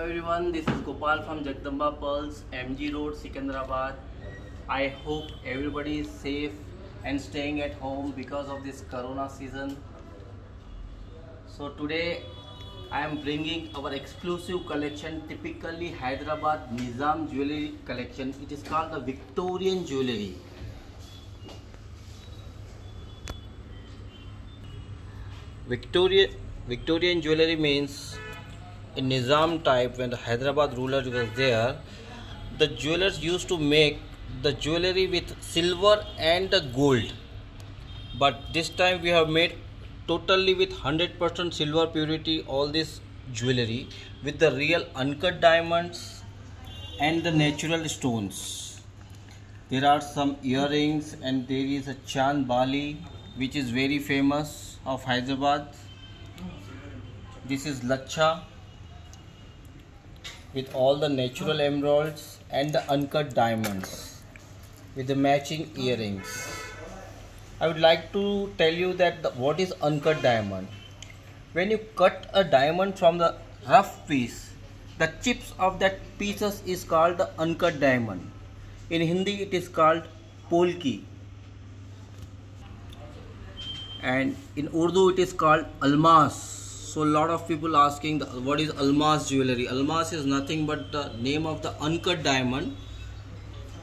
everyone, this is Gopal from Jagdamba Pearls, MG Road, Secunderabad. I hope everybody is safe and staying at home because of this Corona season. So today I am bringing our exclusive collection, typically Hyderabad Nizam jewelry collection. It is called the Victorian jewelry. Victorian jewelry means in Nizam type, when the Hyderabad ruler was there, the jewelers used to make the jewelry with silver and the gold. But this time we have made totally with 100% silver purity all this jewelry with the real uncut diamonds and the natural stones. There are some earrings and there is a Chand Bali which is very famous of Hyderabad. This is Lacha with all the natural emeralds and the uncut diamonds with the matching earrings. I would like to tell you that what is uncut diamond. When you cut a diamond from the rough piece, the chips of that pieces is called the uncut diamond. In Hindi it is called polki, and in Urdu it is called almas. So a lot of people asking what is almas jewelry. Almas is nothing but the name of the uncut diamond,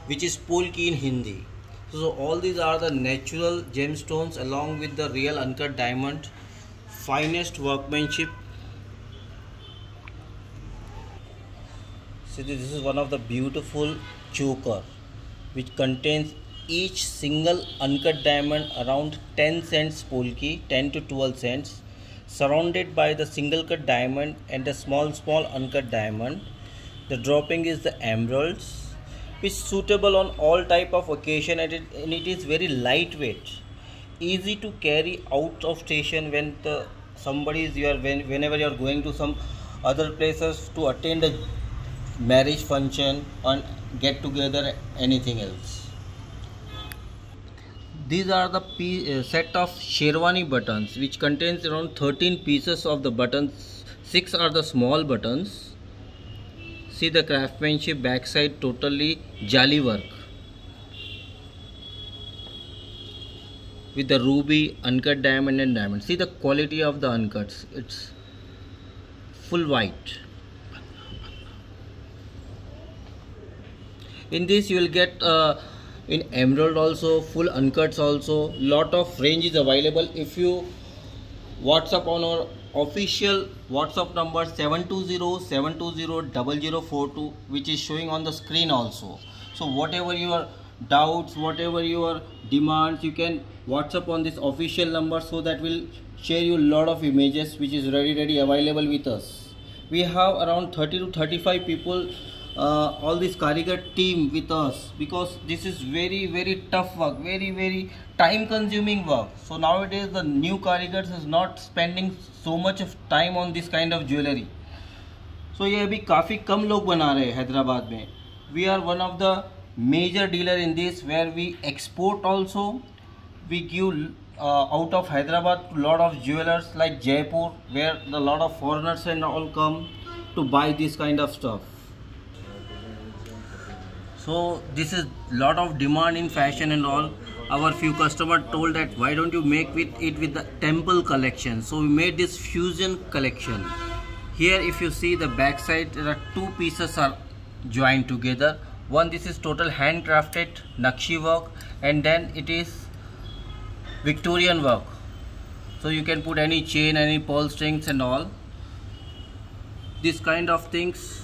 which is polki in Hindi. So all these are the natural gemstones along with the real uncut diamond, finest workmanship. See, this is one of the beautiful choker which contains each single uncut diamond around 10 cents polki, 10 to 12 cents, surrounded by the single cut diamond and the small uncut diamond. The dropping is the emeralds, which is suitable on all type of occasion, and it is very lightweight, easy to carry out of station when whenever you are going to some other places to attend a marriage function or get together, anything else. These are the set of Sherwani buttons which contains around 13 pieces of the buttons. 6 are the small buttons. See the craftsmanship, backside totally jali work with the ruby, uncut diamond and diamond. See the quality of the uncuts, it's full white. In this you will get in emerald also, full uncuts also. Lot of range is available. If you WhatsApp on our official WhatsApp number 720-720-0042, which is showing on the screen also. So whatever your doubts, whatever your demands, you can WhatsApp on this official number, so that will share you a lot of images which is ready available with us. We have around 30 to 35 people, all this Karigar team with us, because this is very tough work, very time consuming work. So nowadays the new Karigars is not spending so much of time on this kind of jewelry. So ये अभी काफ़ी कम लोग बना रहे हैं हैदराबाद में. We are one of the major dealer in this, where we export also. We give out of Hyderabad to lot of jewelers like Jaipur, where the lot of foreigners and all come to buy this kind of stuff. So this is lot of demand in fashion and all. Our few customers told that why don't you make it with the temple collection. So we made this fusion collection. Here if you see the back side, there are 2 pieces are joined together. One, this is total handcrafted Nakshi work, and then it is Victorian work. So you can put any chain, any pearl strings and all. This kind of things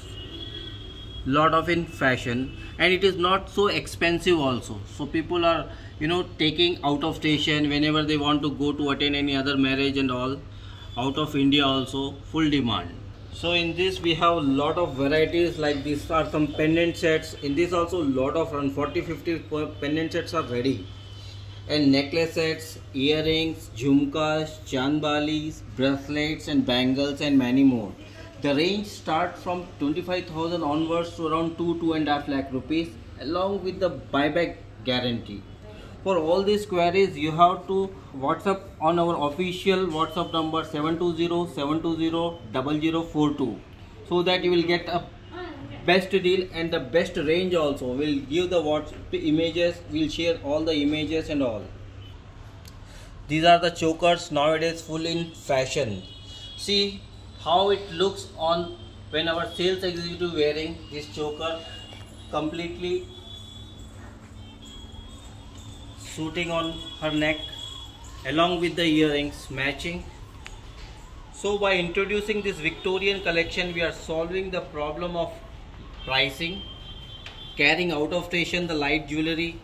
lot of in fashion, and it is not so expensive also. So people are taking out of station whenever they want to go to attend any other marriage and all. Out of India also, full demand. So in this we have a lot of varieties, like these are some pendant sets. In this also lot of around 40-50 pendant sets are ready, and necklace sets, earrings, jhumkas, chandbalis, bracelets and bangles and many more. The range starts from 25,000 onwards to around 2.5 lakh rupees, along with the buyback guarantee. For all these queries, you have to WhatsApp on our official WhatsApp number 720-720-0042. so that you will get a best deal and the best range also. We'll give the images, we'll share all the images and all. These are the chokers nowadays full in fashion. See how it looks on when our sales executive wearing this choker, completely suiting on her neck along with the earrings matching. So by introducing this Victorian collection, we are solving the problem of pricing, carrying out of station the light jewelry,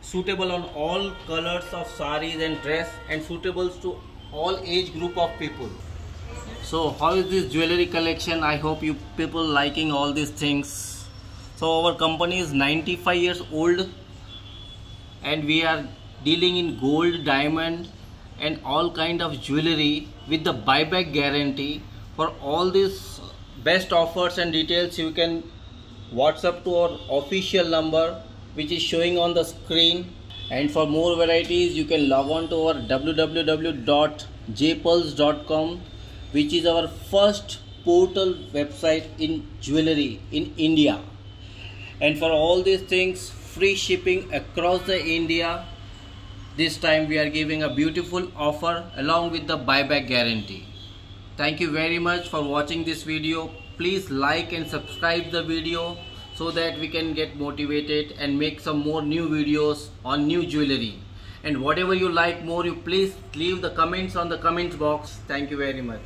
suitable on all colors of sarees and dress, and suitable to all age group of people. So how is this jewelry collection? I hope you people liking all these things. So our company is 95 years old and we are dealing in gold, diamond and all kind of jewelry with the buyback guarantee. For all these best offers and details, you can WhatsApp to our official number which is showing on the screen, and for more varieties you can log on to our www.jpulse.com, which is our first portal website in jewelry in India. And for all these things, free shipping across the India. This time we are giving a beautiful offer along with the buyback guarantee. Thank you very much for watching this video. Please like and subscribe the video so that we can get motivated and make some more new videos on new jewelry. And whatever you like more, you please leave the comments on the comments box. Thank you very much.